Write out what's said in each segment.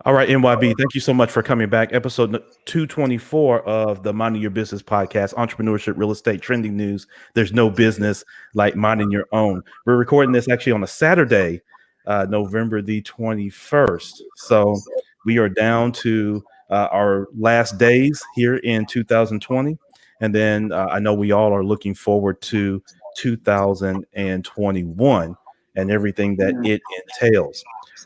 All right, NYB, thank you so much for coming back. Episode 224 of the Minding Your Business podcast, entrepreneurship, real estate, trending news. There's no business like minding your own. We're recording this actually on a Saturday, November the 21st. So we are down to our last days here in 2020. And then I know we all are looking forward to 2021 and everything that it entails.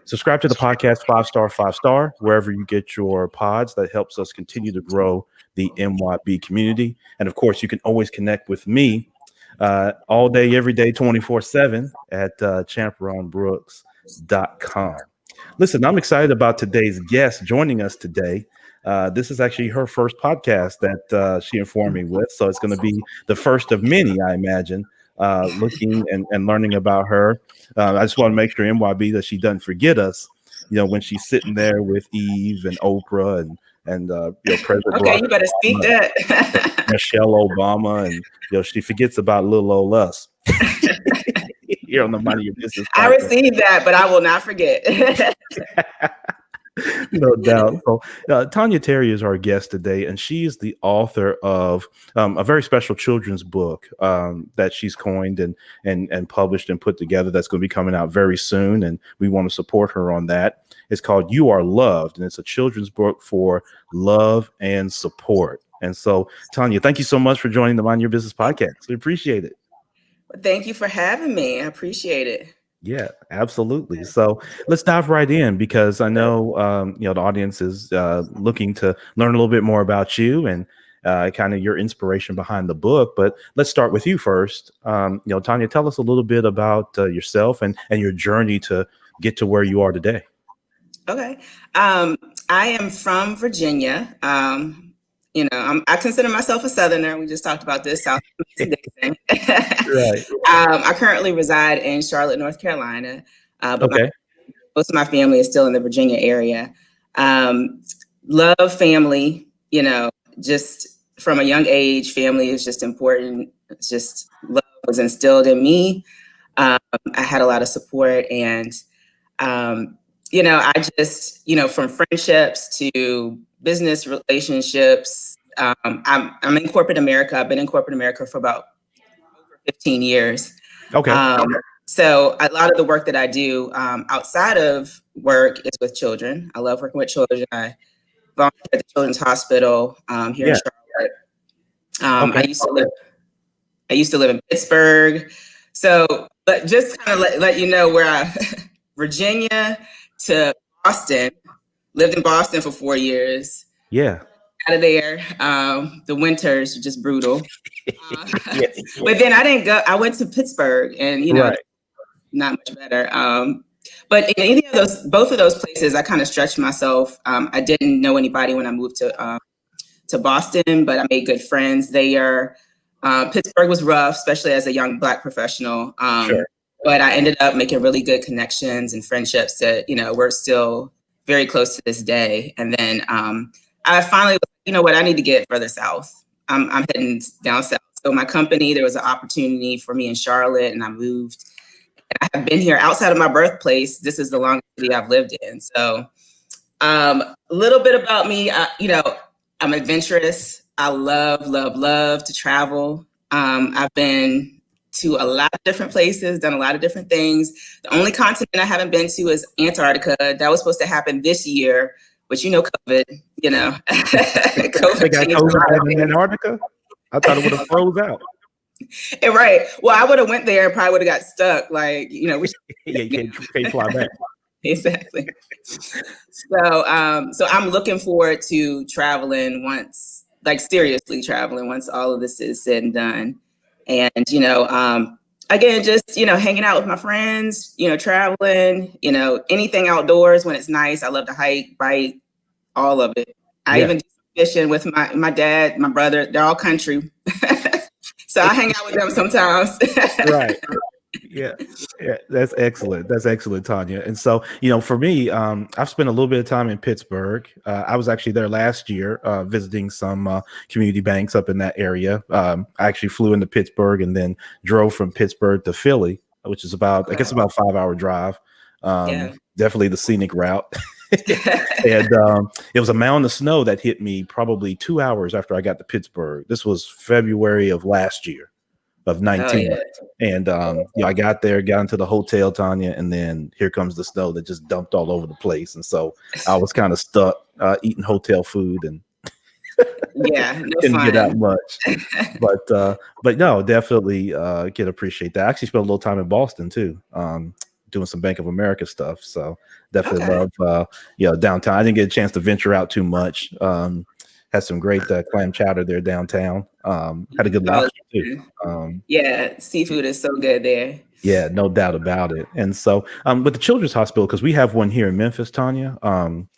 Subscribe to the podcast, five star, wherever you get your pods. That helps us continue to grow the MYB community. And of course, you can always connect with me all day, every day, 24/7 at champronbrooks.com. Listen, I'm excited about today's guest joining us today. This is actually her first podcast that she informed me with. So it's going to be the first of many, I imagine, looking and learning about her. I just want to make sure MYB that she doesn't forget us, when she's sitting there with Eve and Oprah and President Okay, Barack you better speak Obama, that. Michelle Obama, and she forgets about little old us here on the Mind Your Business I podcast. received that, but I will not forget. No doubt. So, Tanya Terry is our guest today, and she is the author of a very special children's book that she's coined and published and put together. That's going to be coming out very soon, and we want to support her on that. It's called "You Are Loved," and it's a children's book for love and support. And so, Tanya, thank you so much for joining the Mind Your Business podcast. We appreciate it. Thank you for having me. I appreciate it. Yeah, absolutely. So let's dive right in because I know the audience is looking to learn a little bit more about you and kind of your inspiration behind the book. But let's start with you first. Tanya, tell us a little bit about yourself and your journey to get to where you are today. Okay. I am from Virginia. I consider myself a Southerner. We just talked about this, South Dixon. Right. I currently reside in Charlotte, North Carolina, but Okay. most of my family is still in the Virginia area. Love family, just from a young age, family is just important. It's just love was instilled in me. I had a lot of support and, I just, from friendships to business relationships. I'm in corporate America. I've been in corporate America for about over 15 years. Okay. So a lot of the work that I do outside of work is with children. I love working with children. I volunteer at the Children's Hospital here in Charlotte. Okay. I used to live in Pittsburgh. So, but just kind of let you know where Virginia to Boston, lived in Boston for 4 years. Yeah. Out of there, the winters are just brutal. But then I didn't go. I went to Pittsburgh, and Right. not much better. But in both of those places, I kind of stretched myself. I didn't know anybody when I moved to Boston, but I made good friends there. Pittsburgh was rough, especially as a young Black professional. Sure. But I ended up making really good connections and friendships that, we're still very close to this day. And then I finally, what, I need to get further south. I'm heading down south. So my company, there was an opportunity for me in Charlotte, and I moved. And I have been here outside of my birthplace. This is the longest city I've lived in. So a little bit about me, I'm adventurous. I love to travel. I've been to a lot of different places, done a lot of different things. The only continent I haven't been to is Antarctica. That was supposed to happen this year, but COVID, COVID in Antarctica? I thought it would have froze out. Right. Well, I would have went there and probably would have got stuck. You can't fly back. Exactly. So I'm looking forward to traveling seriously traveling once all of this is said and done. And, again, just, hanging out with my friends, traveling, anything outdoors when it's nice. I love to hike, bike, all of it. I even do fishing with my dad, my brother. They're all country. So I hang out with them sometimes. Right. Yeah. That's excellent. That's excellent, Tanya. And so, for me, I've spent a little bit of time in Pittsburgh. I was actually there last year visiting some community banks up in that area. I actually flew into Pittsburgh and then drove from Pittsburgh to Philly, which is about 5-hour drive. Definitely the scenic route. And it was a mound of snow that hit me probably 2 hours after I got to Pittsburgh. This was February of last year of 19. Oh, yeah. And I got there, got into the hotel, Tanya, and then here comes the snow that just dumped all over the place. And so I was kind of stuck eating hotel food and Yeah, no couldn't get out fun. much. But no, definitely can appreciate that. I actually spent a little time in Boston too, doing some Bank of America stuff. So definitely Okay. love downtown. I didn't get a chance to venture out too much. Had some great clam chowder there downtown. Had a good Oh, lobster too. yeah, seafood is so good there. Yeah, no doubt about it. And so with the Children's Hospital, because we have one here in Memphis, Tanya,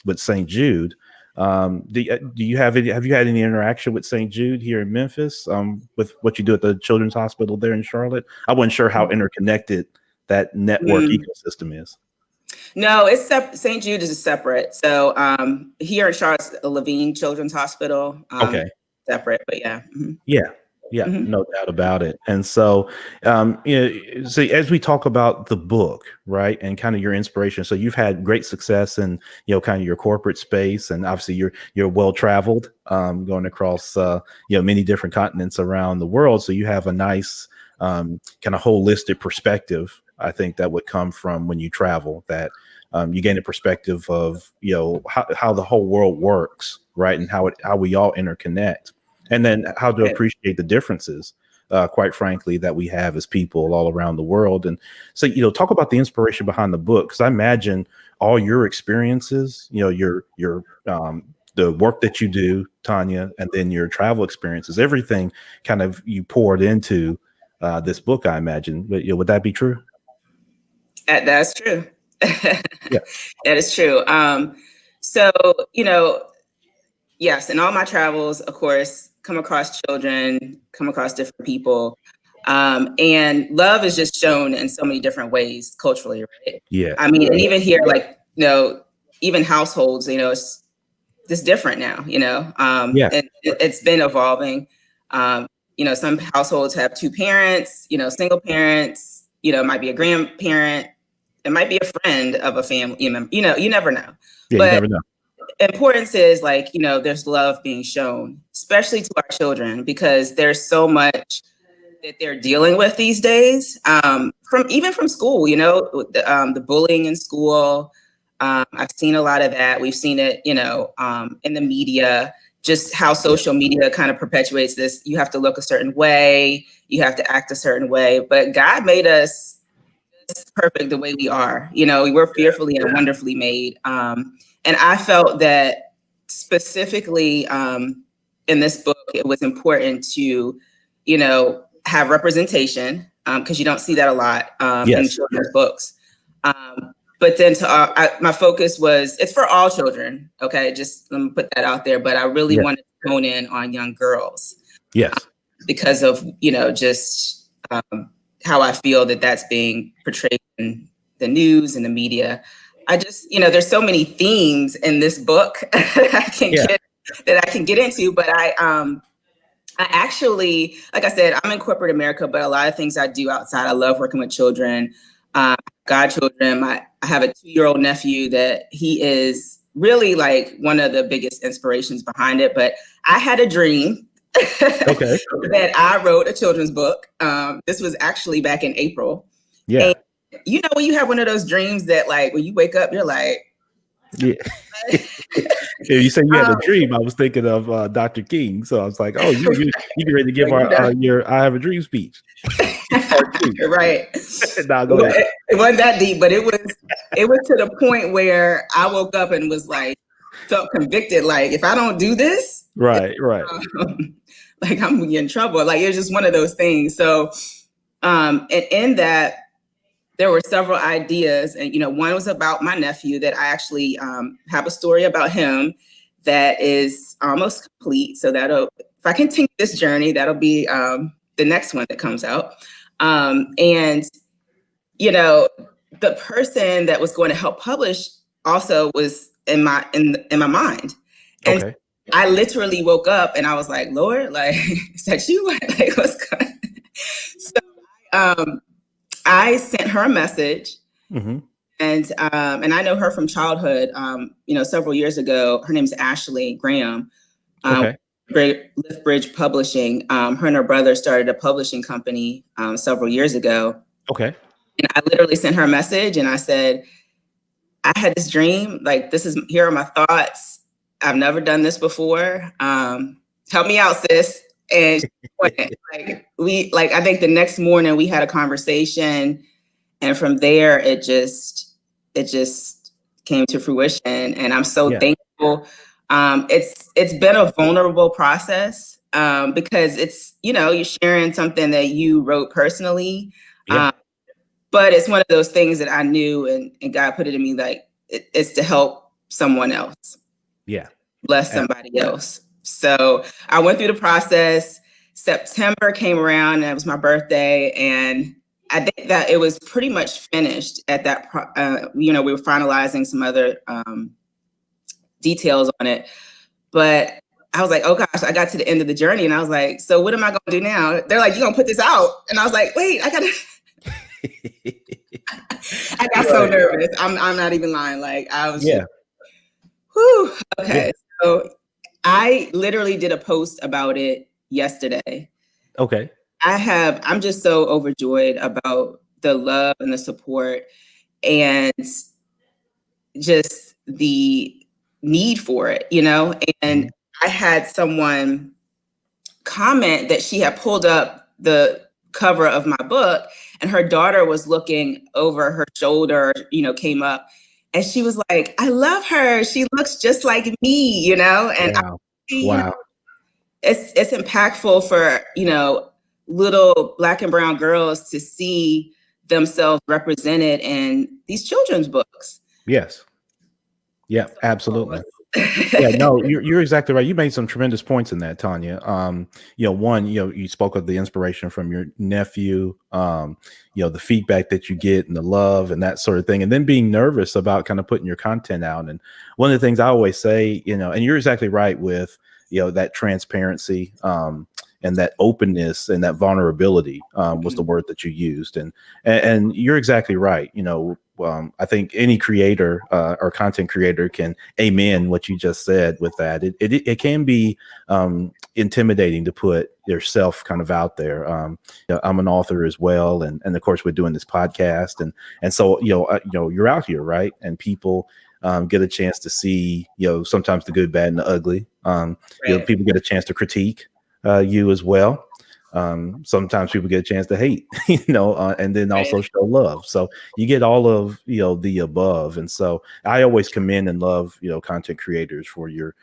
with St. Jude. Do you have you had any interaction with St. Jude here in Memphis with what you do at the Children's Hospital there in Charlotte? I wasn't sure how interconnected that network Mm. ecosystem is. No, it's St. Jude is separate. So here in Charlotte's Levine Children's Hospital. Okay. Separate, but yeah. Yeah. Yeah, no doubt about it. And so, so as we talk about the book, right, and kind of your inspiration, so you've had great success in, kind of your corporate space, and obviously you're well traveled, going across, many different continents around the world. So you have a nice kind of holistic perspective. I think that would come from when you travel, that you gain a perspective of how the whole world works, right, and how we all interconnect. And then how to appreciate the differences, quite frankly, that we have as people all around the world. And so, talk about the inspiration behind the book, because I imagine all your experiences, your the work that you do, Tanya, and then your travel experiences, everything kind of you poured into this book, I imagine. But, would that be true? That's true. Yeah. That is true. So, yes, in all my travels, of course, come across children, come across different people. And love is just shown in so many different ways culturally, right? Yeah. I mean, and even here, like, even households, it's just different now, Yeah. and it's been evolving. Some households have two parents, single parents, it might be a grandparent, it might be a friend of a family member, you never know. Yeah, But you never know. importance is there's love being shown, especially to our children, because there's so much that they're dealing with these days, from school, the bullying in school. I've seen a lot of that. We've seen it, in the media, just how social media kind of perpetuates this. You have to look a certain way, you have to act a certain way, but God made us perfect the way we are. We're fearfully and wonderfully made. And I felt that specifically in this book, it was important to, have representation, because you don't see that a lot in children's books. But then my focus was, it's for all children. Okay, just let me put that out there. But I really wanted to hone in on young girls. Yes. Because of, just how I feel that that's being portrayed in the news and the media. I just, there's so many themes in this book that I can get into, but I actually, like I said, I'm in corporate America, but a lot of things I do outside. I love working with children, godchildren. I have a 2-year-old nephew that he is really like one of the biggest inspirations behind it. But I had a dream that I wrote a children's book. This was actually back in April. Yeah. And when you have one of those dreams that like when you wake up, you're like, yeah. You said you had a dream. I was thinking of Dr. King. So I was like, oh, you get ready to give your I Have a Dream speech. Right. Nah, go ahead. It wasn't that deep, but it was to the point where I woke up and was like, felt convicted. Like, if I don't do this, right. Like I'm gonna get in trouble. Like, it was just one of those things. So, and in that, there were several ideas, and one was about my nephew that I actually have a story about him that is almost complete. So if I continue this journey, that'll be the next one that comes out. And the person that was going to help publish also was in my mind, and Okay. I literally woke up and I was like, Lord, like, is that you? Like, what's going on? So I sent her a message. Mm-hmm. And I know her from childhood. Several years ago, her name's Ashley Graham. Okay. Lift Bridge Publishing. Her and her brother started a publishing company several years ago. Okay. And I literally sent her a message and I said, I had this dream, like here are my thoughts. I've never done this before. Help me out, sis. And she went, I think the next morning we had a conversation, and from there it just came to fruition. And I'm so thankful. It's been a vulnerable process because it's, you're sharing something that you wrote personally. Yeah. But it's one of those things that I knew and God put it in me, like it's to help someone else. Yeah. Bless somebody else. So I went through the process. September came around and it was my birthday. And I think that it was pretty much finished at that, we were finalizing some other details on it. But I was like, oh gosh, I got to the end of the journey. And I was like, so what am I going to do now? They're like, you're going to put this out. And I was like, wait, I got to. I got so nervous. I'm not even lying. Like I was just, whew. Okay. Yeah. So I literally did a post about it yesterday. Okay. I'm just so overjoyed about the love and the support and just the need for it, and I had someone comment that she had pulled up the cover of my book and her daughter was looking over her shoulder, came up and she was like, I love her. She looks just like me, and wow. Wow. It's impactful for, little Black and brown girls to see themselves represented in these children's books. Yes. Yeah, absolutely. Yeah, no, you're exactly right. You made some tremendous points in that, Tanya. One, you spoke of the inspiration from your nephew, the feedback that you get and the love and that sort of thing, and then being nervous about kind of putting your content out. And one of the things I always say, and you're exactly right with, that transparency, and that openness and that vulnerability was the word that you used. And you're exactly right. I think any creator or content creator can amen what you just said with that. It can be intimidating to put yourself kind of out there. I'm an author as well. And of course we're doing this podcast. And so, you're out here, right? And people get a chance to see, sometimes the good, bad, and the ugly. People get a chance to critique you as well. Sometimes people get a chance to hate, and then also show love. So you get all of, the above. And so I always commend and love, content creators for your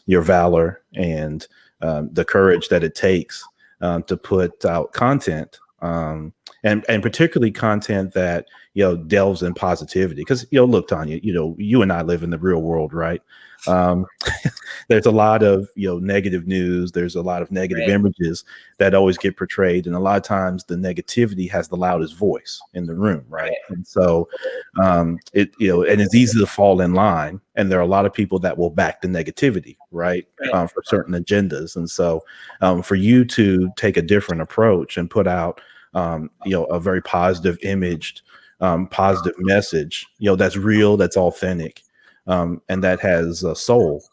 valor and the courage that it takes to put out content, and particularly content that, delves in positivity. Because, look, Tanya, you and I live in the real world, right? There's a lot of, negative news. There's a lot of negative images that always get portrayed. And a lot of times the negativity has the loudest voice in the room. Right. And so and it's easy to fall in line. And there are a lot of people that will back the negativity, right. For certain agendas. And so for you to take a different approach and put out, a very positive imaged, positive message, that's real, that's authentic. And that has a soul,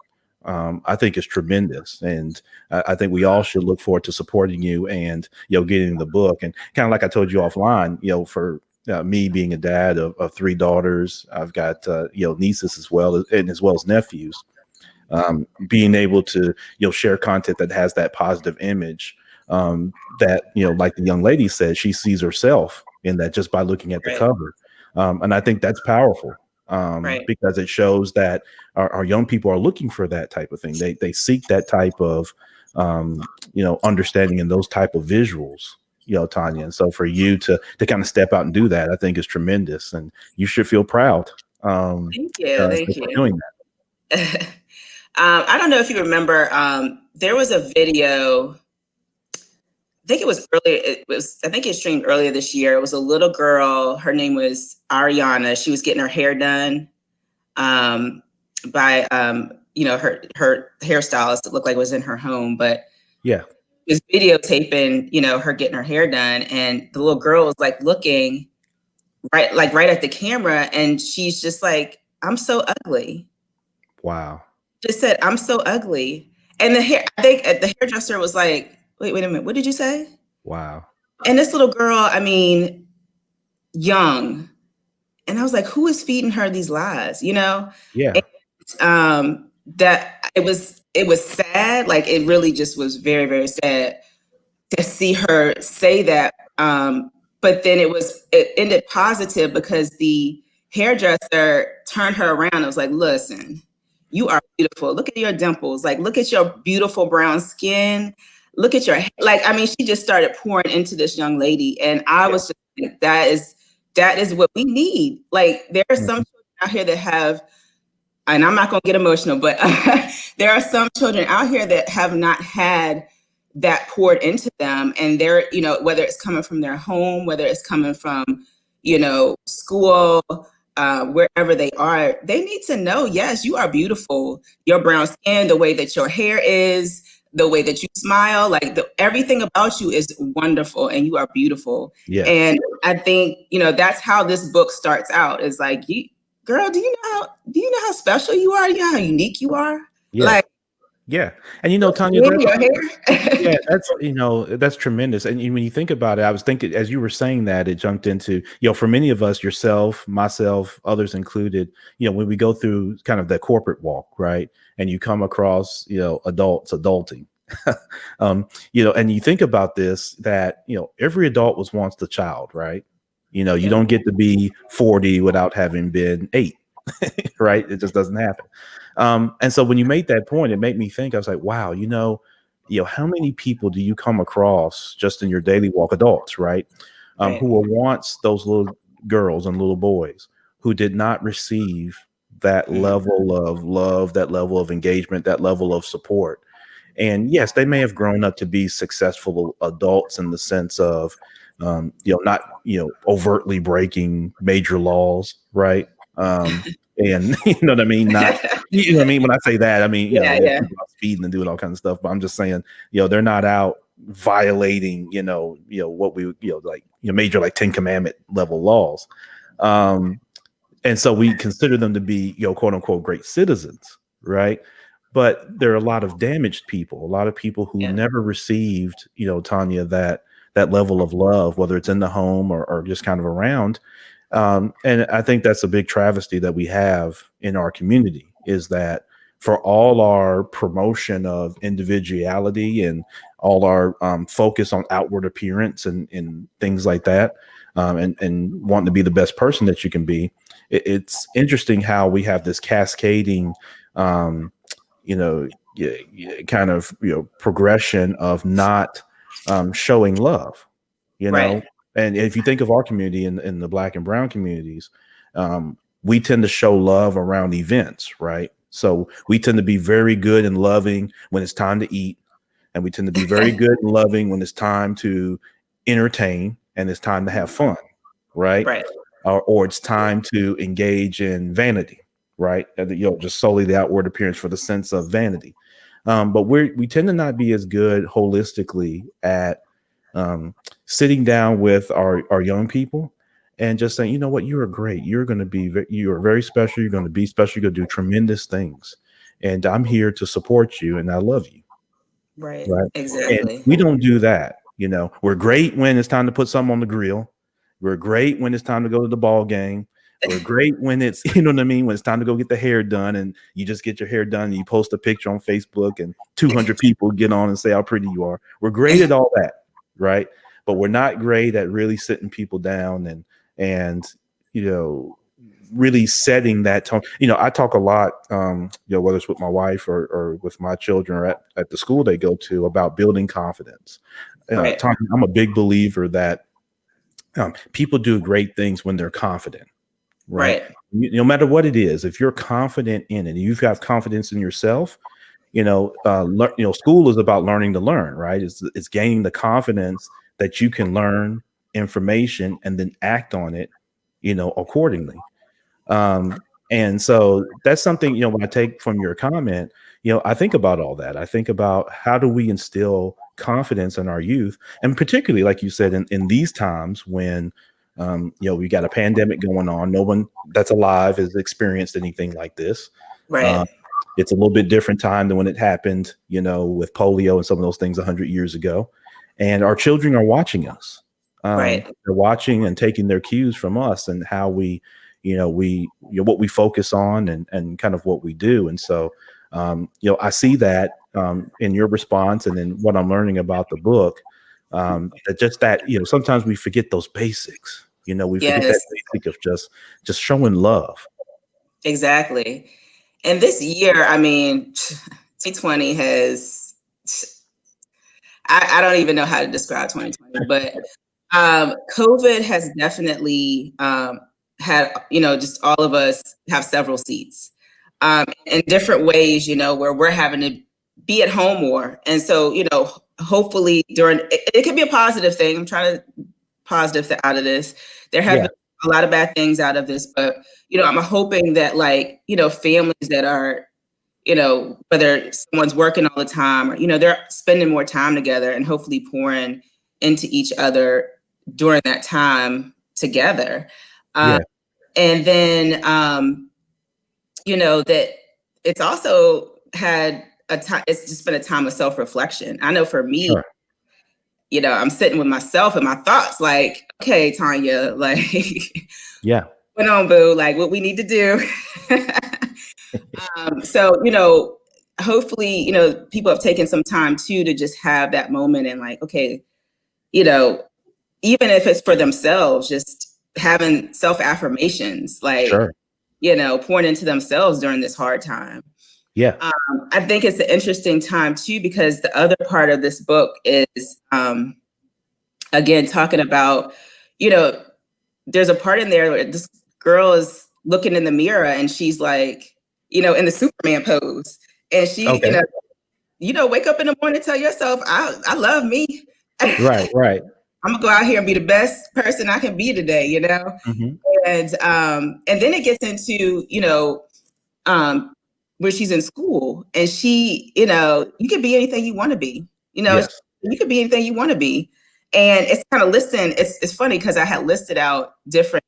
I think is tremendous. And I think we all should look forward to supporting you and, getting the book. And kind of like I told you offline, for me being a dad of 3 daughters, I've got, nieces as well, and as well as nephews, being able to, share content that has that positive image, that, like the young lady said, she sees herself in that just by looking at the cover. And I think that's powerful. Because it shows that our young people are looking for that type of thing. They seek that type of, understanding and those type of visuals, Tanya. And so for you to kind of step out and do that, I think is tremendous, and you should feel proud. Thank you. Thank you. Doing that. I don't know if you remember, there was a video. I think it was earlier. I think it streamed earlier this year. It was a little girl. Her name was Ariana. She was getting her hair done by her hairstylist. It looked like it was in her home, but yeah, it was videotaping, her getting her hair done, and the little girl was like looking right at the camera, and she's just like, "I'm so ugly." Wow. Just said, "I'm so ugly." And I think the hairdresser was like, "Wait a minute, what did you say?" Wow. And this little girl, I mean, young, and I was like, "Who is feeding her these lies?" Yeah. That it was sad. Like, it really just was very, very sad to see her say that. But then it ended positive because the hairdresser turned her around and was like, "Listen, you are beautiful. Look at your dimples. Like, look at your beautiful brown skin. Look at like, I mean, she just started pouring into this young lady. And I was just like, that is what we need. Like, there are some Mhm. children out here that have, and I'm not going to get emotional, but there are some children out here that have not had that poured into them. And they're, whether it's coming from their home, whether it's coming from, school, wherever they are, they need to know, yes, you are beautiful. Your brown skin, the way that your hair is, the way that you smile, like everything about you is wonderful and you are beautiful. Yes. And I think, that's how this book starts out. Is like, girl, do you know how special you are? Do you know how unique you are? Yes. Like, Yeah. And Tanya, your hair. yeah, that's tremendous. And when you think about it, I was thinking as you were saying that, it jumped into, for many of us, yourself, myself, others included, when we go through kind of the corporate walk, right? And you come across, adults adulting. And you think about this, that, every adult was once the child, right? You don't get to be 40 without having been 8, right? It just doesn't happen. And so when you made that point, it made me think. I was like, wow, how many people do you come across just in your daily walk, adults, right, Right. who were once those little girls and little boys who did not receive that level of love, that level of engagement, that level of support. And yes, they may have grown up to be successful adults in the sense of, not, overtly breaking major laws, right? And you know what I mean? Not, you know what I mean? When I say that, I mean, Yeah. people out speeding and doing all kinds of stuff, but I'm just saying, they're not out violating, what we, like, major, like 10 commandment level laws. And so we consider them to be, quote unquote, great citizens, right? But there are a lot of damaged people, a lot of people who Yeah. never received, Tanya, that level of love, whether it's in the home or just kind of around. And I think that's a big travesty that we have in our community, is that for all our promotion of individuality and all our focus on outward appearance and things like that, and wanting to be the best person that you can be, it's interesting how we have this cascading, you know, kind of, progression of not showing love, you know. Right. And if you think of our community in the Black and brown communities, we tend to show love around events, right? So we tend to be very good and loving when it's time to eat, and we tend to be very good and loving when it's time to entertain and it's time to have fun, right? Right. Or it's time to engage in vanity, right? And, just solely the outward appearance for the sense of vanity. But we tend to not be as good holistically at sitting down with our young people and just saying, you know what, you are great. You are very special. You're going to be special. You're going to do tremendous things. And I'm here to support you, and I love you. Right. Right. And Exactly. we don't do that. We're great when it's time to put something on the grill. We're great when it's time to go to the ball game. We're great when it's, you know what I mean, when it's time to go get the hair done, and you just get your hair done and you post a picture on Facebook and 200 people get on and say how pretty you are. We're great at all that, right? But we're not great at really sitting people down and you know really setting that tone. I talk a lot, whether it's with my wife or with my children or at the school they go to, about building confidence. Right. I'm a big believer that people do great things when they're confident, right? Right. No matter what it is, if you're confident in it, and you've got confidence in yourself, school is about learning to learn, right? It's gaining the confidence that you can learn information and then act on it, accordingly. And so that's something, when I take from your comment, I think about all that. I think about how do we instill confidence in our youth, and particularly, like you said, in these times when We got a pandemic going on. No one that's alive has experienced anything like this. Right. It's a little bit different time than when it happened, with polio and some of those things 100 years ago. And our children are watching us. Right. They're watching and taking their cues from us and how what we focus on and kind of what we do. And so, I see that in your response and in what I'm learning about the book, that sometimes we forget those basics. We forget that Yes, basic of just showing love. exactly. And this year, I mean, 2020 has, I don't even know how to describe 2020, but COVID has definitely had, just all of us have several seats in different ways, where we're having to be at home more. And so, hopefully it could be a positive thing. I'm trying to positive out of this. There have been a lot of bad things out of this, but, I'm hoping that families that are, whether someone's working all the time or, they're spending more time together and hopefully pouring into each other during that time together. And then, that it's also had a time, it's just been a time of self-reflection. I know for me, Sure. I'm sitting with myself and my thoughts like, okay, Tanya, Yeah. went on, boo, what we need to do. So, hopefully, people have taken some time too to just have that moment and okay, even if it's for themselves, just having self-affirmations, Sure. pouring into themselves during this hard time. Yeah. I think it's an interesting time too, because the other part of this book is, again, talking about, there's a part in there where this girl is looking in the mirror and she's in the Superman pose. And she, Okay. wake up in the morning and tell yourself, I love me. Right. I'm gonna go out here and be the best person I can be today, Mm-hmm. And then it gets into, where she's in school and she, you can be anything you want to be, Yes. you could be anything you want to be. And it's kind of it's funny because I had listed out different,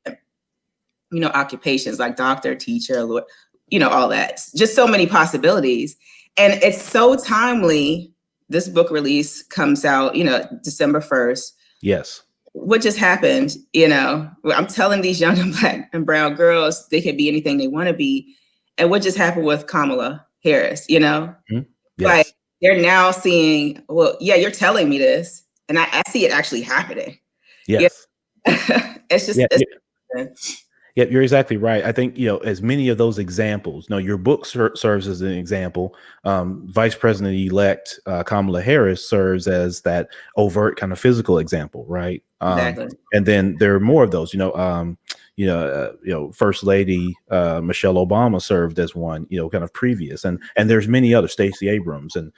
occupations like doctor, teacher, all that, just so many possibilities. And it's so timely. This book release comes out, December 1st. Yes. What just happened, I'm telling these young and Black and brown girls they can be anything they want to be. And what just happened with Kamala Harris, Mm-hmm. Yes. they're now seeing, well, yeah, you're telling me this. And I see it actually happening. Yes. Yeah. It's just, Yeah, you're exactly right. I think, as many of those examples, your book serves as an example. Vice President-elect Kamala Harris serves as that overt kind of physical example, right? exactly. And then there are more of those, First Lady Michelle Obama served as one, kind of previous, and there's many others, Stacey Abrams and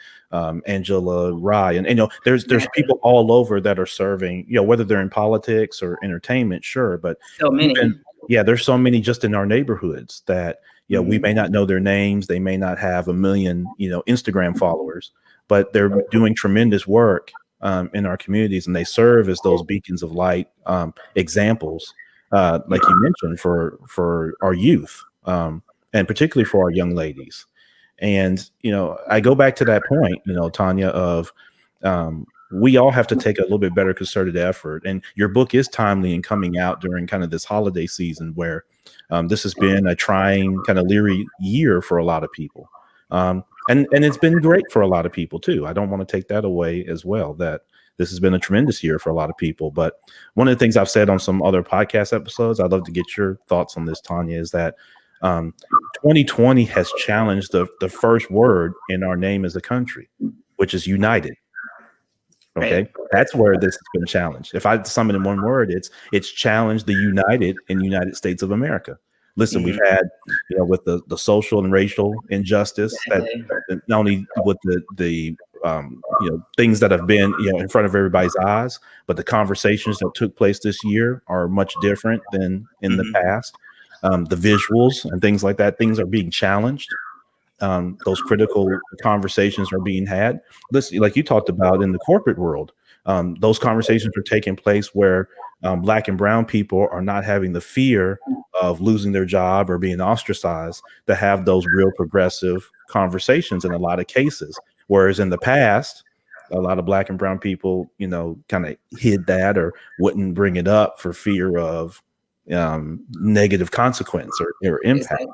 Angela Rye, and there's people all over that are serving, whether they're in politics or entertainment, sure, but So many. there's so many just in our neighborhoods that we may not know their names, they may not have 1 million Instagram followers, but they're doing tremendous work in our communities, and they serve as those beacons of light, examples. Like you mentioned, for our youth, and particularly for our young ladies. And, I go back to that point, Tanya, of we all have to take a little bit better concerted effort. And your book is timely in coming out during kind of this holiday season where this has been a trying, kind of leery year for a lot of people. And it's been great for a lot of people, too. I don't want to take that away as well, that this has been a tremendous year for a lot of people. But one of the things I've said on some other podcast episodes, I'd love to get your thoughts on this, Tanya, is that 2020 has challenged the first word in our name as a country, which is united. Okay, Right. that's where this has been challenged. If I sum it in one word, it's challenged the united in United States of America. Listen, we've had, with the social and racial injustice, that not only with the things that have been, in front of everybody's eyes, but the conversations that took place this year are much different than in the past. The visuals and things like that, things are being challenged. Those critical conversations are being had. Listen, like you talked about in the corporate world, Those conversations are taking place where Black and brown people are not having the fear of losing their job or being ostracized to have those real progressive conversations in a lot of cases. Whereas in the past, a lot of Black and brown people, kind of hid that or wouldn't bring it up for fear of negative consequence or impact. Exactly.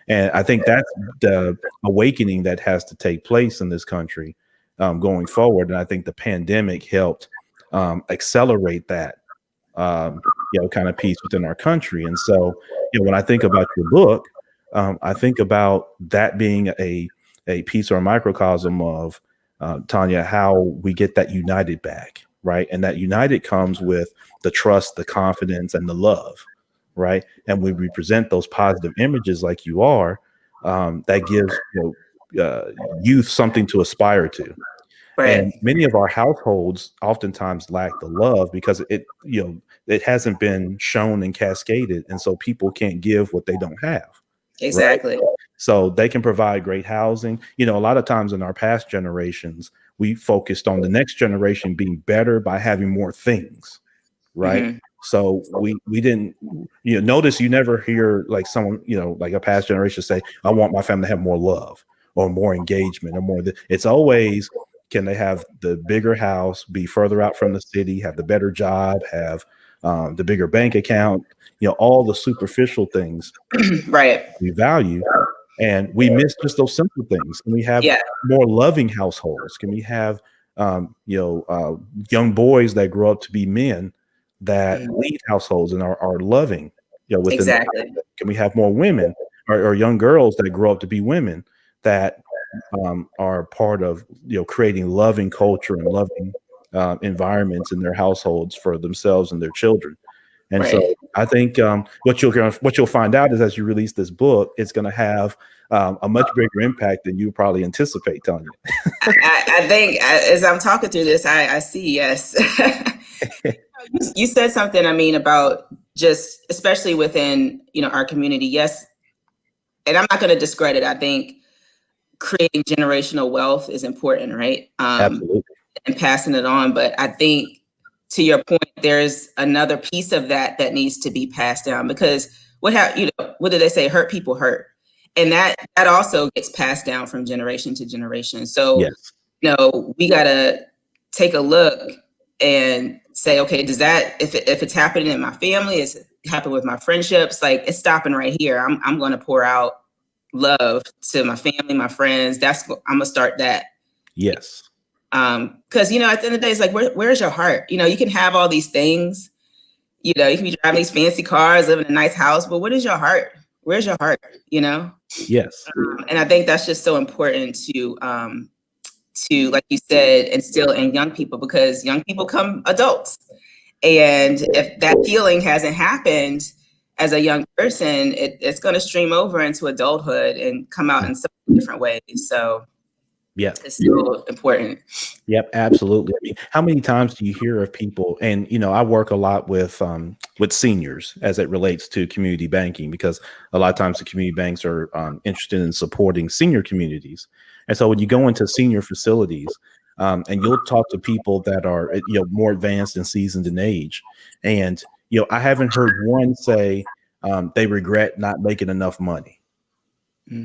And I think that's the awakening that has to take place in this country going forward. And I think the pandemic helped accelerate that, kind of piece within our country. And so, when I think about your book, I think about that being a piece or a microcosm of Tanya, how we get that united back, right? And that united comes with the trust, the confidence, and the love, right? And when we present those positive images like you are, that gives youth something to aspire to. Right. And many of our households oftentimes lack the love because it hasn't been shown and cascaded, and so people can't give what they don't have. Exactly. Right? So they can provide great housing. A lot of times in our past generations, we focused on the next generation being better by having more things, right? Mm-hmm. So we didn't, notice you never hear like someone, like a past generation say, I want my family to have more love or more engagement or more. It's always, can they have the bigger house, be further out from the city, have the better job, have the bigger bank account, all the superficial things Right. we value. And we miss just those simple things. Can we have more loving households? Can we have, young boys that grow up to be men that lead households and are loving, within Exactly. Can we have more women or young girls that grow up to be women that are part of, creating loving culture and loving environments in their households for themselves and their children? And Right. so I think what you'll find out is as you release this book, it's going to have a much bigger impact than you probably anticipate, Tanya. I think as I'm talking through this, I see, yes. You said something, about just, especially within, our community. Yes. And I'm not going to discredit. I think creating generational wealth is important, right? Absolutely. And passing it on. But I think, to your point, there's another piece of that needs to be passed down, because what do they say? Hurt people hurt. And that also gets passed down from generation to generation. So, yes. We got to take a look and say, okay, does that, if it's happening in my family, it's happening with my friendships, like it's stopping right here. I'm going to pour out love to my family, my friends. I'm going to start that. Yes. Because, at the end of the day, it's like, where's your heart? You can have all these things, you can be driving these fancy cars, living in a nice house, but what is your heart? Where's your heart? Yes. And I think that's just so important to, like you said, instill in young people, because young people become adults. And if that healing hasn't happened as a young person, it's going to stream over into adulthood and come out in so many different ways. So yeah, it's so important. Yep, absolutely. I mean, how many times do you hear of people? And I work a lot with seniors as it relates to community banking, because a lot of times the community banks are interested in supporting senior communities. And so when you go into senior facilities, and you'll talk to people that are more advanced and seasoned in age, and I haven't heard one say they regret not making enough money.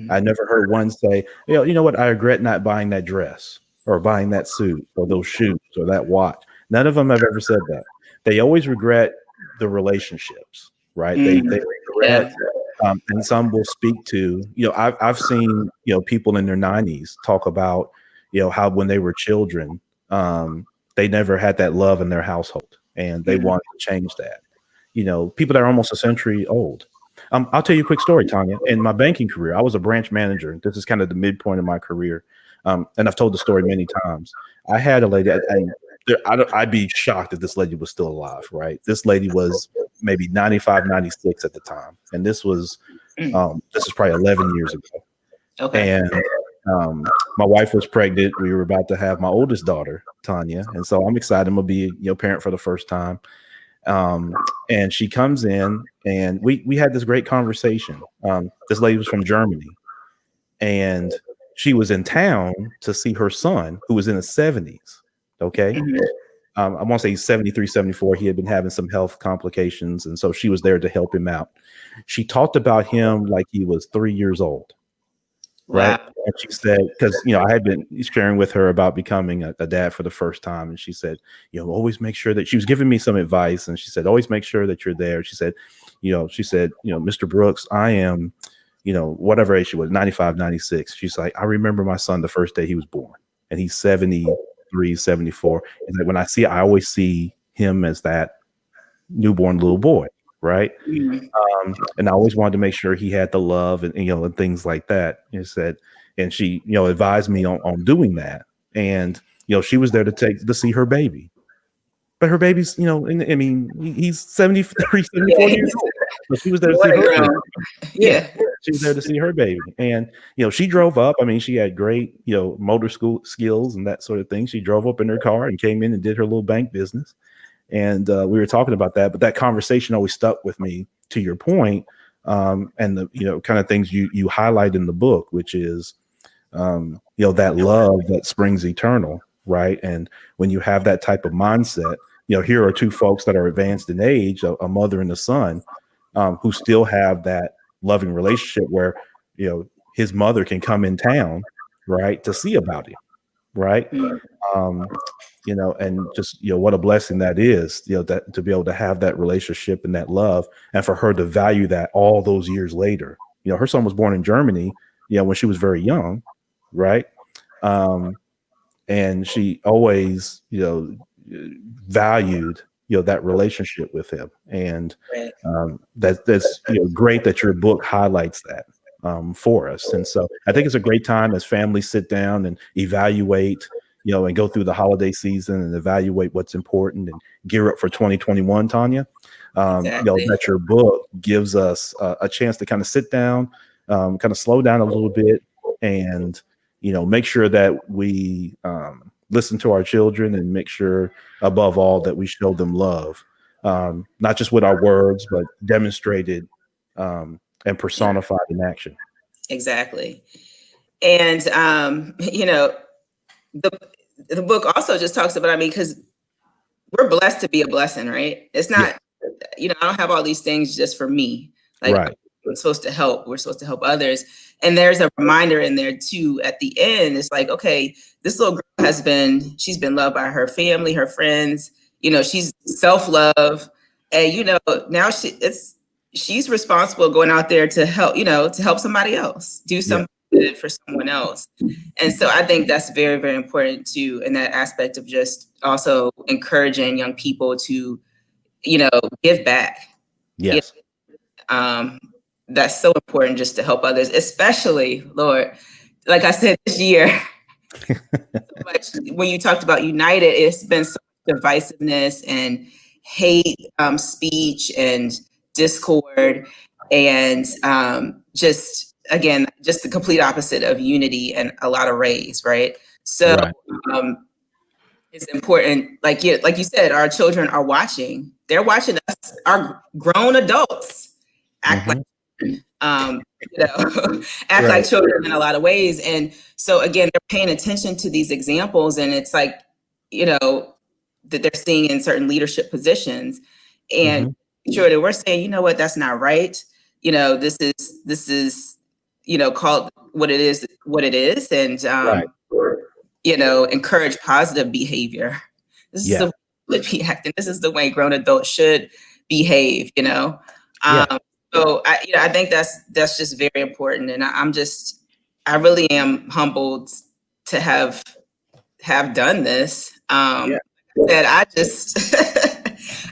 I never heard one say, you know what, I regret not buying that dress or buying that suit or those shoes or that watch. None of them have ever said that. They always regret the relationships, right? They regret, and some will speak to, I've seen, people in their 90s talk about, how when they were children, they never had that love in their household and they wanted to change that. People that are almost a century old. I'll tell you a quick story, Tanya. In my banking career, I was a branch manager. This is kind of the midpoint of my career. And I've told the story many times. I had a lady, and I'd be shocked if this lady was still alive, right? This lady was maybe 95, 96 at the time. And this was probably 11 years ago. Okay. And my wife was pregnant. We were about to have my oldest daughter, Tanya. And so I'm excited. I'm going to be a parent for the first time. And she comes in and we had this great conversation. This lady was from Germany and she was in town to see her son who was in his 70s. Okay. I want to say 73, 74. He had been having some health complications. And so she was there to help him out. She talked about him like he was 3 years old. Right. Wow. And she said, because, I had been sharing with her about becoming a dad for the first time. And she said, always make sure that she was giving me some advice. And she said, always make sure that you're there. She said, Mr. Brooks, I am, whatever age she was, 95, 96. She's like, I remember my son the first day he was born, and he's 73, 74. And like, when I always see him as that newborn little boy. Right. Mhm. And I always wanted to make sure he had the love and things like that. And said, and she, advised me on doing that. And, she was there to see her baby. But her baby's, I mean, he's 73, 74 years old. But she was there to see her baby. Yeah. She was there to see her baby. And, she drove up. I mean, she had great, motor school skills and that sort of thing. She drove up in her car and came in and did her little bank business. And we were talking about that, but that conversation always stuck with me, to your point, and the kind of things you highlight in the book, which is that love that springs eternal, right? And when you have that type of mindset, here are two folks that are advanced in age, a mother and a son, who still have that loving relationship where his mother can come in town, right, to see about him, right? And just, what a blessing that is, that to be able to have that relationship and that love, and for her to value that all those years later. Her son was born in Germany, when she was very young, right? And she always, valued, that relationship with him. And that's great that your book highlights that for us. And so I think it's a great time as families sit down and evaluate, and go through the holiday season and evaluate what's important and gear up for 2021, Tanya. Exactly. That your book gives us a chance to kind of sit down, kind of slow down a little bit, and make sure that we listen to our children, and make sure above all that we show them love, not just with our words, but demonstrated and personified in action. Exactly. And the book also just talks about, because we're blessed to be a blessing, right? It's not, I don't have all these things just for me. Like, Right. we're supposed to help. We're supposed to help others. And there's a reminder in there too. At the end, it's like, okay, this little girl she's been loved by her family, her friends. She's self-love, and now she's responsible going out there to help somebody else, do something good for someone else. And so I think that's very, very important too, in that aspect of just also encouraging young people to, give back. Yes. That's so important, just to help others, especially, Lord, like I said, this year, when you talked about United, it's been so much divisiveness and hate speech and discord, and just the complete opposite of unity and a lot of rage, right? So it's important, like you said, our children are watching. They're watching us, our grown adults, act like act like children in a lot of ways. And so again, they're paying attention to these examples, and it's like, that they're seeing in certain leadership positions, and sure that we're saying, what, that's not right. This is called what it is, and encourage positive behavior. This is the way to be acting. This is the way grown adults should behave. So I think that's just very important, and I really am humbled to have done this. That I just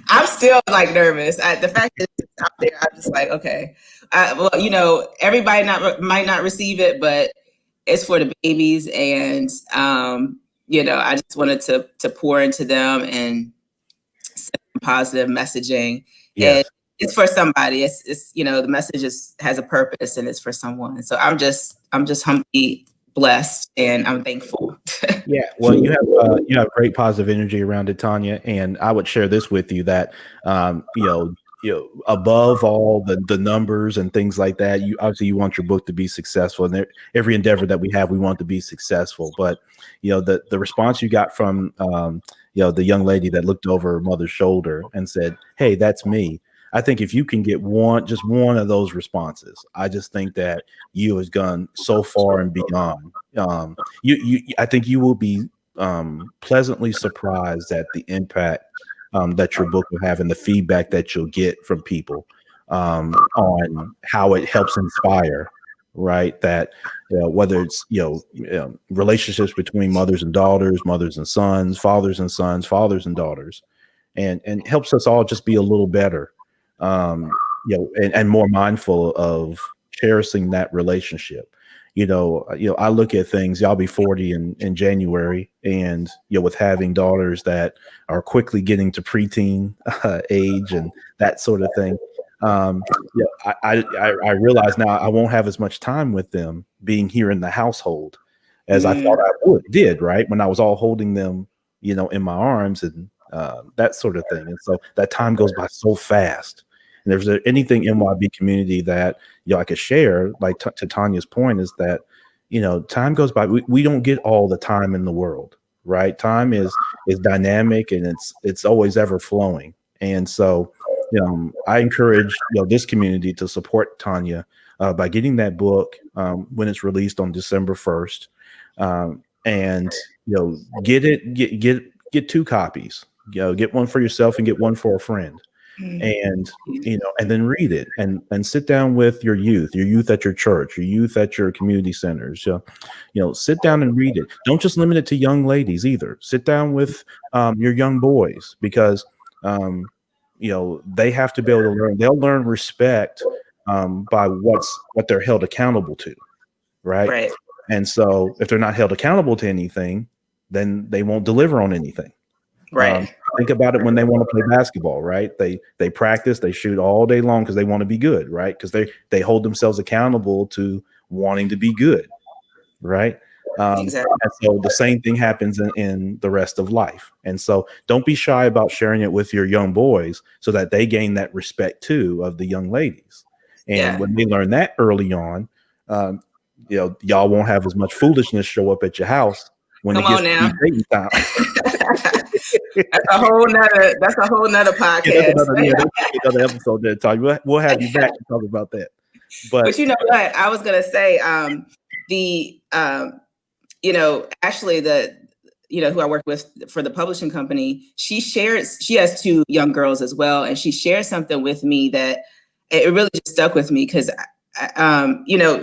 I'm still like nervous. The fact that it's out there, I'm just like, okay, everybody might not receive it, but it's for the babies, and I just wanted to pour into them and send positive messaging. And it's for somebody. It's the message has a purpose, and it's for someone. So I'm just humbly blessed, and I'm thankful. Yeah, well, you have great positive energy around it, Tanya, and I would share this with you that above all the numbers and things like that, you obviously you want your book to be successful, and every endeavor that we have, we want to be successful. But the response you got from the young lady that looked over her mother's shoulder and said, "Hey, that's me." I think if you can get just one of those responses, I just think that you has gone so far and beyond. I think you will be pleasantly surprised at the impact that your book will have and the feedback that you'll get from people on how it helps inspire. Right, that whether it's relationships between mothers and daughters, mothers and sons, fathers and sons, fathers and daughters, and helps us all just be a little better, and more mindful of cherishing that relationship. I look at things. Y'all be 40 in January, and with having daughters that are quickly getting to preteen age and that sort of thing. I realize now I won't have as much time with them being here in the household as I thought I did, right? When I was all holding them, in my arms and that sort of thing. And so that time goes by so fast. And if there's anything NYB community that, I could share, like to Tanya's point, is that, time goes by. We don't get all the time in the world, right? Time is dynamic and it's always ever flowing. And so, I encourage this community to support Tanya by getting that book when it's released on December 1st, and get two copies. Get one for yourself and get one for a friend, and and then read it and sit down with your youth at your church, your youth at your community centers. Sit down and read it. Don't just limit it to young ladies either. Sit down with your young boys, because they have to be able to learn. They'll learn respect by what they're held accountable to, right? And so if they're not held accountable to anything, then they won't deliver on anything. Think about it when they want to play basketball, right? They practice, they shoot all day long because they want to be good, right? Because they hold themselves accountable to wanting to be good, right? Exactly. And so the same thing happens in the rest of life. And so don't be shy about sharing it with your young boys so that they gain that respect too of the young ladies. And when they learn that early on, y'all won't have as much foolishness show up at your house when it gets to be dating time. That's a whole nother podcast. That's another episode there, Tanya. We'll have you back to talk about that. But you know what? I was gonna say, Ashley, who I work with for the publishing company, she has two young girls as well. And she shared something with me that it really just stuck with me because,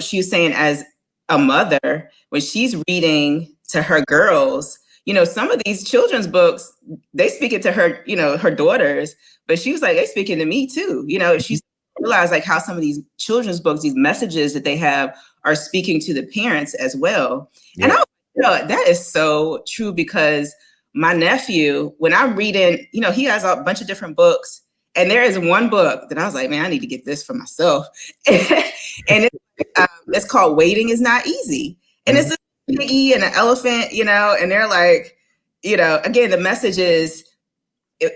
she was saying as a mother, when she's reading to her girls, some of these children's books, they speak it to her, her daughters, but she was like, they speaking to me too. She's realized like how some of these children's books, these messages that they have are speaking to the parents as well. Yeah. And that is so true, because my nephew, when I'm reading, he has a bunch of different books, and there is one book that I was like, man, I need to get this for myself. And it's called Waiting is Not Easy. And it's a piggy and an elephant, and they're like, again, the message is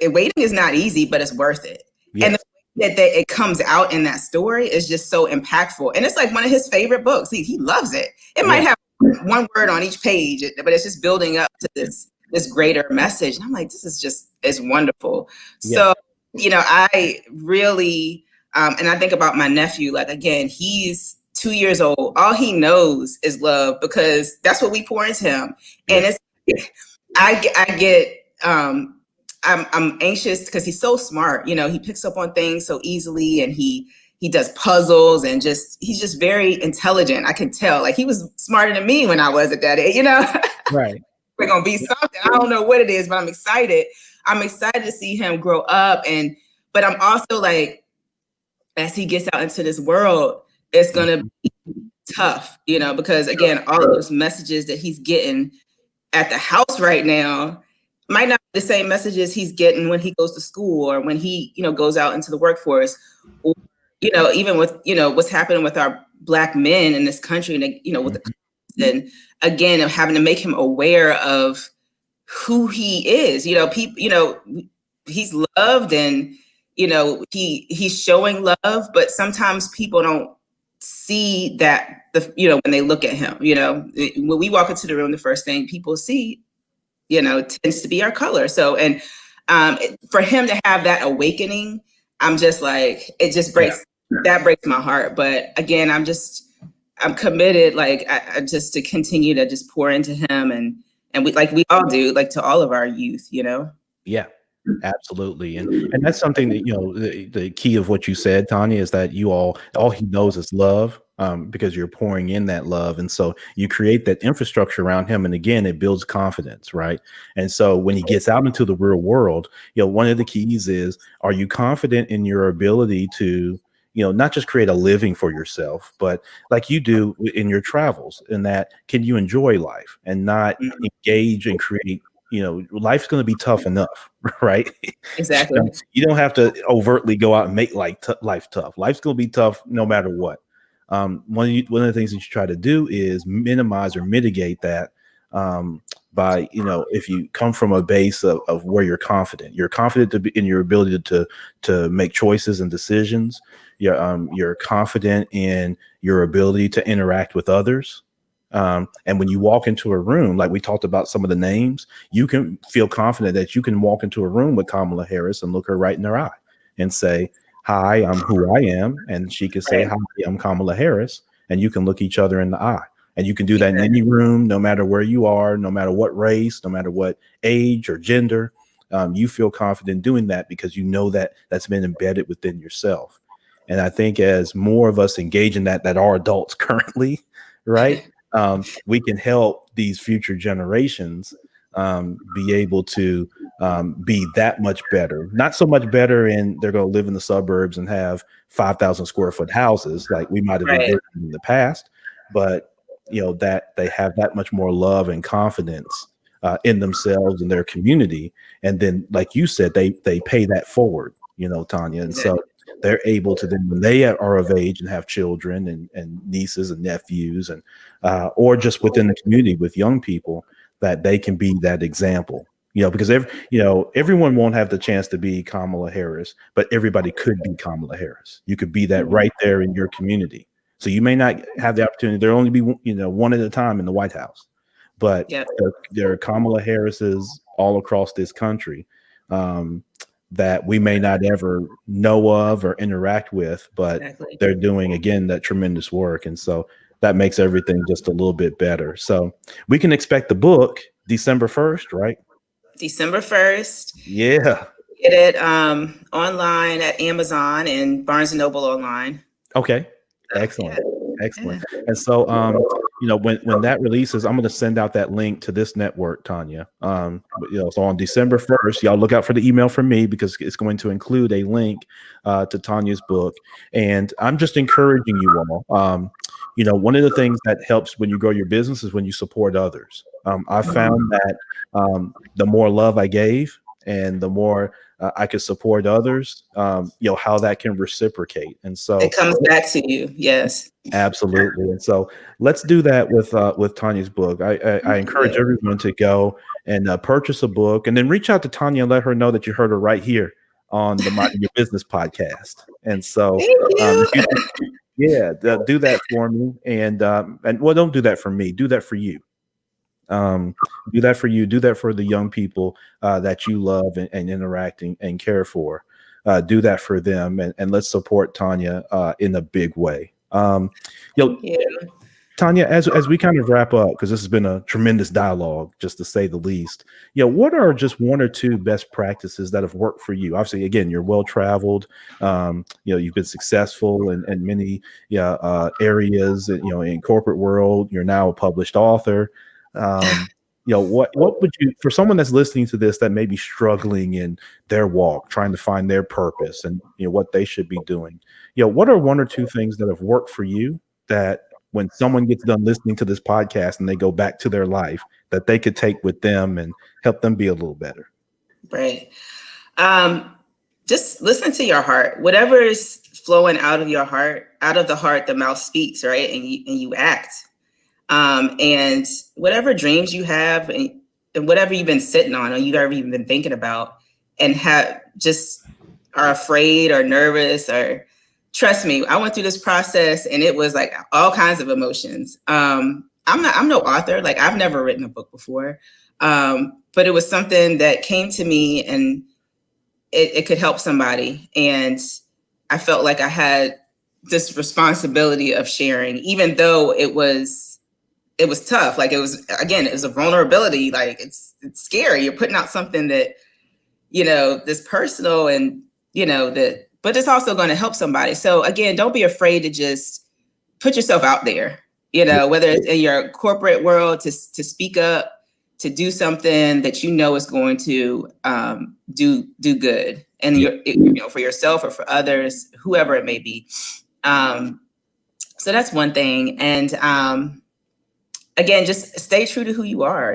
waiting is not easy, but it's worth it. Yes. And the way that it comes out in that story is just so impactful. And it's like one of his favorite books. He loves it. It might have one word on each page, but it's just building up to this greater message. And I'm like, it's wonderful. Yeah. So, I really, and I think about my nephew, like, again, he's 2 years old. All he knows is love, because that's what we pour into him. Yeah. And I'm anxious because he's so smart. He picks up on things so easily, and he does puzzles, and he's just very intelligent. I can tell, like, he was smarter than me when I was at that age, Right. We're going to be something. I don't know what it is, but I'm excited. I'm excited to see him grow up. But I'm also like, as he gets out into this world, it's going to be tough, because again, all of those messages that he's getting at the house right now might not be the same messages he's getting when he goes to school, or when he, goes out into the workforce, or, even with, what's happening with our Black men in this country, and, with the, and again, of having to make him aware of who he is, people, he's loved, and, he's showing love, but sometimes people don't see that, when they look at him, when we walk into the room, the first thing people see, tends to be our color. So, and for him to have that awakening, I'm just like, it just breaks, that breaks my heart. But again, I'm committed, like, I just to continue to just pour into him, and we all do, like, to all of our youth, Yeah, absolutely. And that's something that, the key of what you said, Tanya, is that all he knows is love, because you're pouring in that love. And so you create that infrastructure around him. And again, it builds confidence, right? And so when he gets out into the real world, one of the keys is, are you confident in your ability to, not just create a living for yourself, but like you do in your travels, in that, can you enjoy life and not engage and create, life's going to be tough enough, right? Exactly. You don't have to overtly go out and make life tough. Life's going to be tough no matter what. One of the things that you try to do is minimize or mitigate that, by, if you come from a base of where you're confident to be in your ability to make choices and decisions. You're confident in your ability to interact with others. And when you walk into a room, like we talked about some of the names, you can feel confident that you can walk into a room with Kamala Harris and look her right in her eye and say, "Hi, I'm who I am." And she can say, "Hi, I'm Kamala Harris." And you can look each other in the eye. And you can do that in any room, no matter where you are, no matter what race, no matter what age or gender. You feel confident doing that because you know that that's been embedded within yourself. And I think as more of us engage in that are adults currently, right? We can help these future generations be able to be that much better. Not so much better in they're going to live in the suburbs and have 5,000 square foot houses like we might have envisioned in the past, but that they have that much more love and confidence in themselves and their community. And then, like you said, they pay that forward, Tanya. And so they're able to then, when they are of age and have children and nieces and nephews, and or just within the community with young people, that they can be that example. Because everyone won't have the chance to be Kamala Harris, but everybody could be Kamala Harris. You could be that right there in your community. So you may not have the opportunity. There'll only be one at a time in the White House, but there are Kamala Harris's all across this country that we may not ever know of or interact with, but they're doing, again, that tremendous work. And so that makes everything just a little bit better. So we can expect the book December 1st, right? December 1st. Yeah. Get it online at Amazon and Barnes and Noble online. Okay. Excellent. Excellent. And so, when that releases, I'm going to send out that link to this network, Tanya. So on December 1st, y'all look out for the email from me, because it's going to include a link to Tanya's book. And I'm just encouraging you all. One of the things that helps when you grow your business is when you support others. I found that the more love I gave and the more I could support others, how that can reciprocate. And so it comes back to you. Yes, absolutely. And so let's do that with Tanya's book. I encourage everyone to go and purchase a book, and then reach out to Tanya and let her know that you heard her right here on the Minding Your Business podcast. And so, do that for me. And well, don't do that for me. Do that for you. Do that for you. Do that for the young people that you love and interacting and care for. Do that for them, and let's support Tanya in a big way. Tanya, as we kind of wrap up, because this has been a tremendous dialogue, just to say the least, what are just one or two best practices that have worked for you? Obviously, again, you're well-traveled, you've been successful in many areas, in corporate world, you're now a published author. What would you, for someone that's listening to this that may be struggling in their walk, trying to find their purpose and what they should be doing, what are one or two things that have worked for you that when someone gets done listening to this podcast and they go back to their life, that they could take with them and help them be a little better? Right. Just listen to your heart. Whatever is flowing out of your heart, out of the heart, the mouth speaks, right? And you act. And whatever dreams you have and whatever you've been sitting on or you've ever even been thinking about and are afraid or nervous, or trust me, I went through this process and it was like all kinds of emotions. I'm no author. Like, I've never written a book before. but it was something that came to me, and it could help somebody. And I felt like I had this responsibility of sharing, even though it was tough. Like, it was a vulnerability. Like, it's scary. You're putting out something that, this personal, and, but it's also going to help somebody. So again, don't be afraid to just put yourself out there, whether it's in your corporate world, to speak up, to do something that is going to do good, and for yourself or for others, whoever it may be. So that's one thing. And again, just stay true to who you are,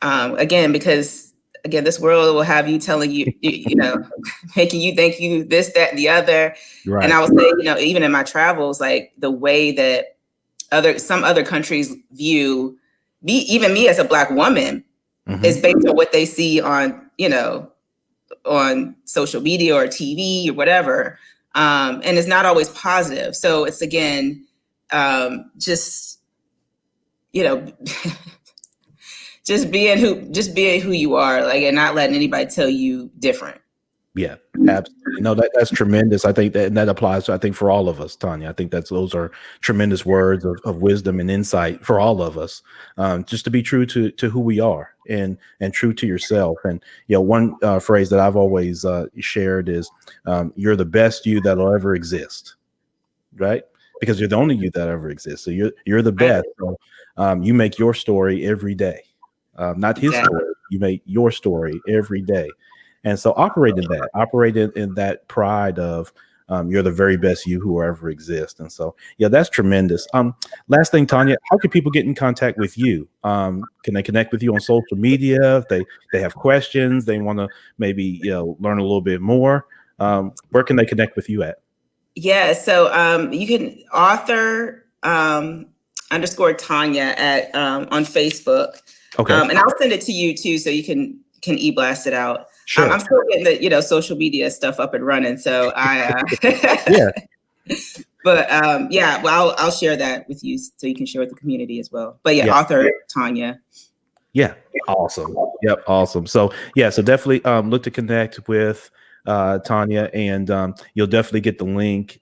again, because this world will have you telling you, making you think you this, that, and the other. Right. And I would say, even in my travels, like, the way that some other countries view even me as a Black woman, is based on what they see on, on social media or TV or whatever. And it's not always positive. So it's, again, just, just being who you are, like, and not letting anybody tell you different. Yeah, absolutely. No, that's tremendous. I think that applies to, I think, for all of us, Tanya. I think those are tremendous words of wisdom and insight for all of us. Just to be true to who we are, and true to yourself. And one phrase that I've always shared is, "You're the best you that'll ever exist," right? Because you're the only you that ever exists. So you're the best. So you make your story every day, not his story. You make your story every day. And so operate in that pride of you're the very best you who ever exists. And so, that's tremendous. Last thing, Tanya, how can people get in contact with you? Can they connect with you on social media? If they have questions, they want to maybe, learn a little bit more. Where can they connect with you at? Yeah. So you can author _Tanya at on Facebook. Okay. And I'll send it to you too, so you can e-blast it out. Sure. I'm still getting the social media stuff up and running, so I yeah. But well, I'll share that with you, so you can share with the community as well. But author Tanya. Yeah. Awesome. Yep. Awesome. So so definitely look to connect with Tanya, and you'll definitely get the link.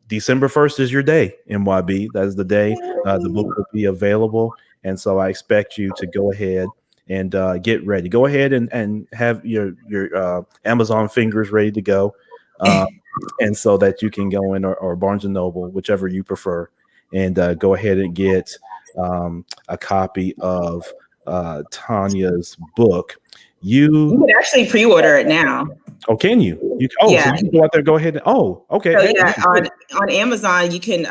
December 1st is your day, MYB. That is the day the book will be available, and so I expect you to go ahead and get ready. Go ahead and have your Amazon fingers ready to go, and so that you can go in, or Barnes & Noble, whichever you prefer, and go ahead and get a copy of Tanya's book. You can actually pre-order it now. Oh, can you? So you can go out there, go ahead. Okay. So on Amazon, you can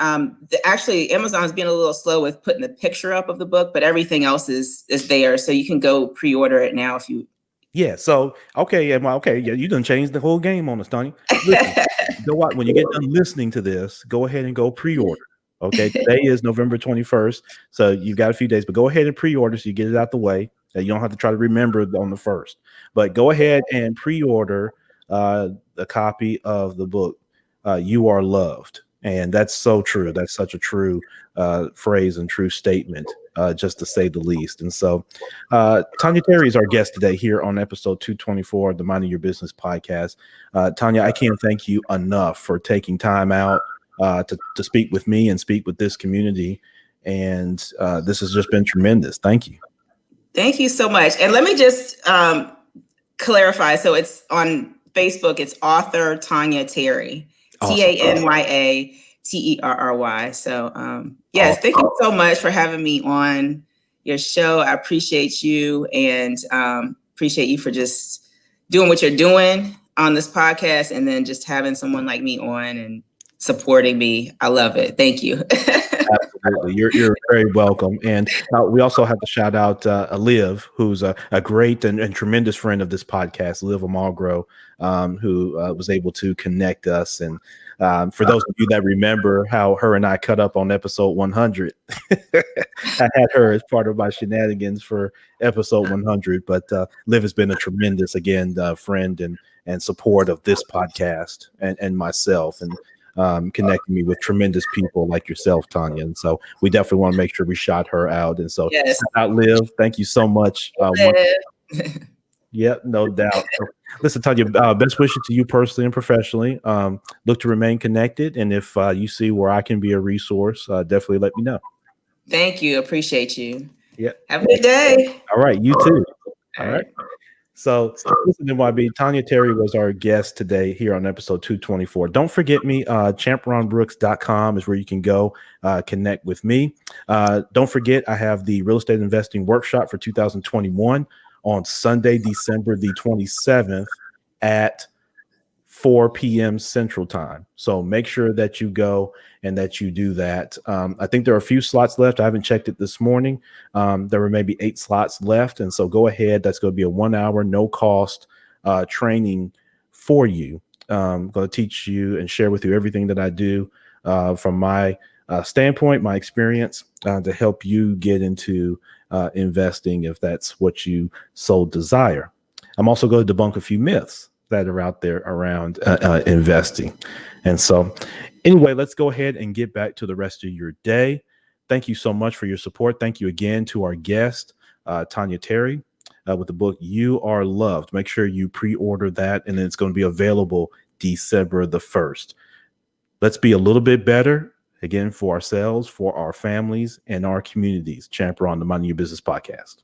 actually, Amazon's being a little slow with putting the picture up of the book, but everything else is there. So you can go pre-order it now if you. Yeah. So you done changed the whole game on us, Tanya. Listen, go out when you get done listening to this. Go ahead and go pre-order. Okay. Today is November 21st, so you've got a few days, but go ahead and pre-order so you get it out the way. You don't have to try to remember it on the 1st, but go ahead and pre-order a copy of the book, You Are Loved. And that's so true. That's such a true phrase and true statement, just to say the least. And so Tanya Terry is our guest today here on episode 224 of the Minding Your Business podcast. Tanya, I can't thank you enough for taking time out to speak with me and speak with this community. And this has just been tremendous. Thank you. Thank you so much. And let me just clarify. So it's on Facebook, it's author Tanya Terry, awesome. TANYA TERRY. So yes, thank you so much for having me on your show. I appreciate you, and appreciate you for just doing what you're doing on this podcast, and then just having someone like me on and supporting me. I love it. Thank you. Absolutely. You're very welcome. And we also have to shout out Liv, who's a great and tremendous friend of this podcast, Liv Amalgro, who was able to connect us. And for those of you that remember how her and I cut up on episode 100, I had her as part of my shenanigans for episode 100. But Liv has been a tremendous, again, friend and support of this podcast and myself, and connecting me with tremendous people like yourself, Tanya. And so we definitely want to make sure we shout her out. And so shout out Liv. Thank you so much. Yep, no doubt. So, listen, Tanya, best wishes to you personally and professionally. Look to remain connected. And if you see where I can be a resource, definitely let me know. Thank you. Appreciate you. Yeah. Have a good day. All right. You too. All All right. right. So, listen, NYB, Tanya Terry was our guest today here on episode 224. Don't forget me, champronbrooks.com is where you can go connect with me. Don't forget, I have the real estate investing workshop for 2021 on Sunday, December the 27th at 4 p.m. Central Time. So make sure that you go and that you do that. I think there are a few slots left. I haven't checked it this morning. There were maybe 8 slots left. And so go ahead. That's going to be a 1 hour, no cost training for you. I'm going to teach you and share with you everything that I do from my standpoint, my experience to help you get into investing if that's what you so desire. I'm also going to debunk a few myths that are out there around investing. And so, anyway, let's go ahead and get back to the rest of your day. Thank you so much for your support. Thank you again to our guest, Tanya Terry, with the book You Are Loved. Make sure you pre-order that, and then it's going to be available December the 1st. Let's be a little bit better, again, for ourselves, for our families, and our communities. Champ, on the Mind Your Business podcast.